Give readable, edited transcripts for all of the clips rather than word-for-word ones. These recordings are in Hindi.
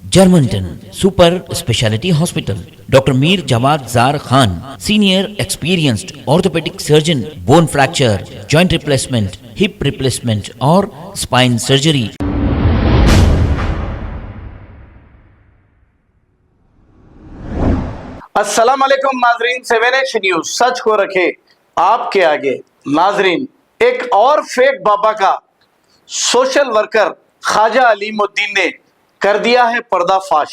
Germanton super speciality hospital, doctor Mir Jawad Zar Khan, senior experienced orthopaedic surgeon, bone fracture, joint replacement, hip replacement और स्पाइन सर्जरी। अस्सलाम वालेकुम नाजरीन, 7H न्यूज सच को रखे आपके आगे। नाजरीन, एक और फेक बाबा का सोशल वर्कर ख्वाजा अलीमुद्दीन ने कर दिया है पर्दाफाश।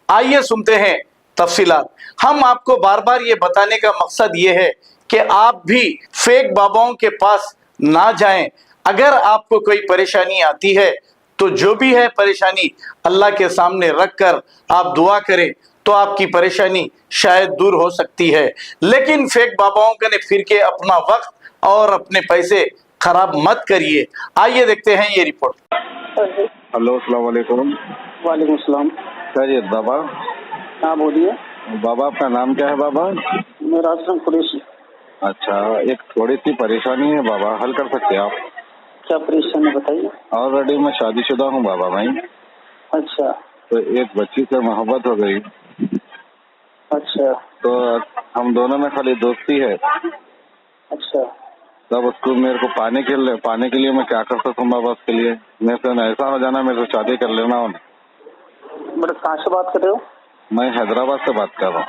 आइए सुनते हैं तफसीलात। हम आपको बार बार ये बताने का मकसद ये है कि आप भी फेक बाबाओं के पास ना जाएं। अगर आपको कोई परेशानी आती है तो जो भी है परेशानी अल्लाह के सामने रखकर आप दुआ करें तो आपकी परेशानी शायद दूर हो सकती है। लेकिन फेक बाबाओं का ने फिर के अपना वक्त और अपने पैसे खराब मत करिए। आइए देखते हैं ये रिपोर्ट। हेलो, अस्सलाम वालेकुम। वालेकुम सलाम। खैरियत बाबा? हाँ बोलिए। बाबा, आपका नाम क्या है बाबा? मेरा असलम कुरैशी। अच्छा, एक थोड़ी सी परेशानी है बाबा, हल कर सकते हैं आप? क्या परेशानी बताइए। ऑलरेडी मैं शादीशुदा हूँ बाबा भाई। अच्छा तो एक बच्ची से मोहब्बत हो गई, अच्छा तो हम दोनों में खाली दोस्ती है। अच्छा। तब उसको मेरे को पाने के लिए मैं क्या कर सकता हूँ बाबा? उसके लिए मेरे से ऐसा हो जाना, मेरे से शादी कर लेना। बड़ा कहाँ से बात कर रहे हो? मैं हैदराबाद से बात कर रहा हूँ।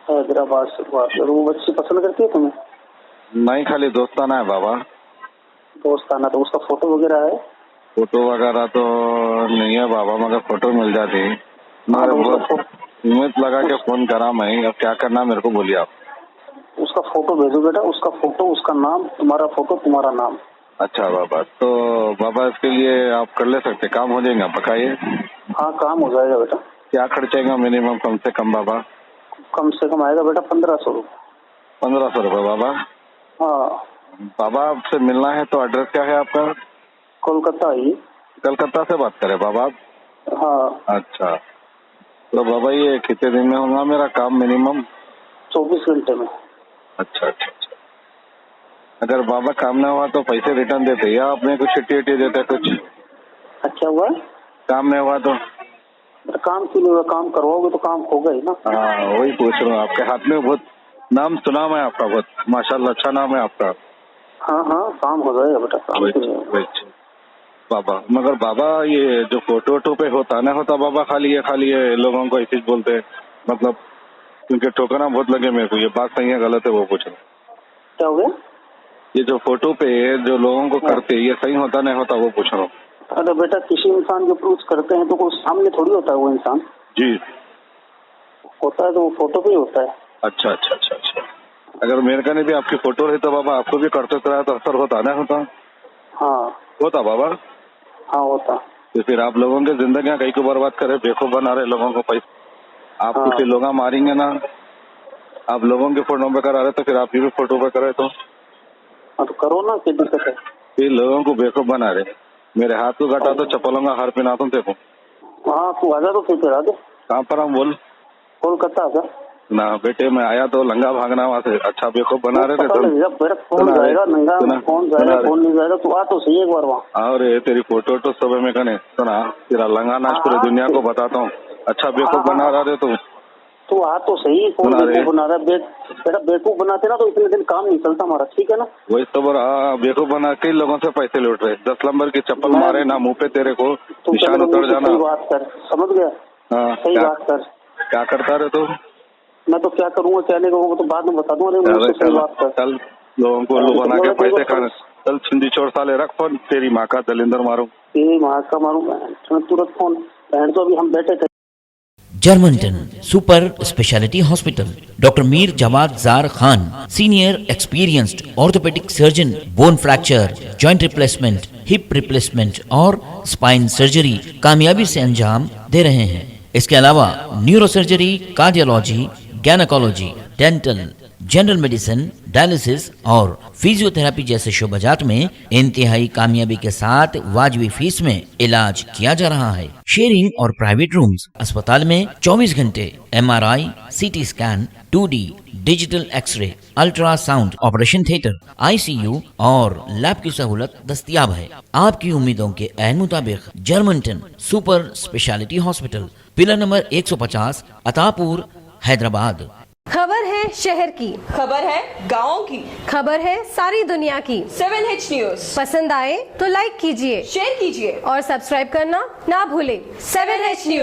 हैदराबाद से बात कर रहे हो। वो बच्ची पसंद करती है तुम्हें? नहीं, खाली दोस्ताना है बाबा। दोस्ताना? तो उसका फोटो वगैरह है? फोटो वगैरह तो नहीं है बाबा, मगर फोटो मिल जाती। हाँ, मेरे तो बहुत उम्मीद लगा के फोन करा मैं। अब क्या करना मेरे को बोलिए आप। उसका फोटो भेजो बेटा। उसका फोटो, उसका नाम, तुम्हारा फोटो, तुम्हारा नाम। अच्छा बाबा, तो बाबा इसके लिए आप कर ले सकते, काम हो जाएगा? बताइए। हाँ, काम हो जाएगा बेटा। क्या खर्चेगा मिनिमम, कम से कम बाबा? कम से कम आएगा बेटा 1500 रुपये। 1500 रुपये बाबा? हाँ बाबा, आपसे मिलना है तो एड्रेस क्या है आपका? कोलकाता ही। कलकत्ता से बात करें बाबा आप? हाँ। अच्छा, तो बाबा ये कितने दिन में होगा मेरा काम मिनिमम? 24 घंटे में। अच्छा अच्छा अच्छा। अगर बाबा काम ना हुआ तो पैसे रिटर्न देते या आपने कुछ चिट्ठी उट्टी देते कुछ? अच्छा हुआ? काम नहीं हुआ तो? काम क्यों नहीं हुआ? काम करवाओगे तो काम होगा ही ना। हाँ, वही पूछ रहा हूँ। आपके हाथ में बहुत नाम सुना मैं आपका, बहुत माशाल्लाह अच्छा नाम है आपका। हाँ हाँ, काम हो जाएगा बेटा, काम क्यों नहीं होगा? बाबा, मगर बाबा ये जो फोटो वोटो पे होता ना होता बाबा, खाली ये लोगों को ऐसी बोलते हैं, मतलब क्योंकि ठोकना बहुत लगे मेरे को। ये बात सही है गलत है वो पूछ रहा हूँ। क्या हो गया? ये जो फोटो पे जो लोगों को करते ये सही होता नहीं होता वो पूछ रहा हूँ। अरे बेटा, किसी इंसान जो अप्रोच करते हैं तो कोई सामने थोड़ी होता है वो इंसान। जी होता है तो वो फोटो पे ही होता है। अच्छा अच्छा अच्छा अच्छा। अगर मेरे का नहीं भी आपकी फोटो रही तो बाबा आपको भी करते तो असर होता ना होता? हाँ होता बाबा? हाँ होता। तो फिर आप लोगों की जिंदगी कहीं को बर्बाद करे, बेवकूफ बना रहे लोगों को पैसा। आप हाँ। किसी लोग मारेंगे ना, आप लोगों के फोटो पे करा रहे तो फिर आप भी फोटो पे करे तो? हाँ तो करो ना, क्या दिक्कत है? फिर लोगों को बेवकूफ बना रहे। मेरे हाथ को घटा तो चप्पलों का हार पहना तुम देखो। हाँ तू आजा तो फिर करा दे। कहाँ पर हम बोल? कोलकाता आजा ना बेटे, मैं आया तो लंगा भागना वहाँ से। अच्छा बेवकूफ बना रहे थे तुम। कौन जाएगा नंगा? कौन जाएगा कौन नहीं जाएगा? तू आ तो सही एक बार वहाँ। और तेरी फोटो तो सब में कने सुना, तेरा लंगा नाच पूरी दुनिया को बताता हूँ। अच्छा बेवकूफ बना रहे तुम। तू आ तो सही। कौन बेवकूफ बना रहा है? बेटा बेवकूफ बनाते ना तो इतने दिन काम नहीं चलता हमारा, ठीक है ना? वही तो बोला, बेवकूफ बना कई लोगों से पैसे लूट रहे। 10 नंबर की चप्पल मारे ना मुंह पे, तेरे को निशान उतर जाना। सही बात कर, समझ गया? हाँ, सही बात कर। क्या करता रहे तू? मैं तो क्या करूँगा, क्या नहीं करूँगा तो बाद में बता दूंगा। सही बात कर। चल लोगों को उल्लू बना के पैसे खाने। चल छिंदी छोड़ साले, रख फोन। तेरी माँ का दलिंदर मारूं। तेरी माँ का मारूंगा तुरंत फोन। बहन तो अभी हम बैठे थे। Germanten super speciality hospital, doctor Mir Jawad Zar Khan, senior experienced orthopaedic surgeon, bone fracture, joint replacement, hip replacement और स्पाइन सर्जरी कामयाबी से अंजाम दे रहे हैं। इसके अलावा neuro surgery, cardiology, gynaecology, dental, general medicine, dialysis और फिजियोथेरेपी जैसे शोबाजात में इंतहाई कामयाबी के साथ वाजबी फीस में इलाज किया जा रहा है। शेयरिंग और प्राइवेट रूम्स। अस्पताल में 24 घंटे MRI, CT scan, 2D digital x ray, ultrasound, operation theatre, ICU और लैब की सहूलत दस्तयाब है। आपकी उम्मीदों के ऐन मुताबिक Germanten super speciality hospital, pillar number 150, Attapur, Hyderabad. खबर है शहर की, खबर है गाँव की, खबर है सारी दुनिया की। 7H न्यूज पसंद आए तो लाइक कीजिए, शेयर कीजिए और सब्सक्राइब करना ना भूलें। 7H news.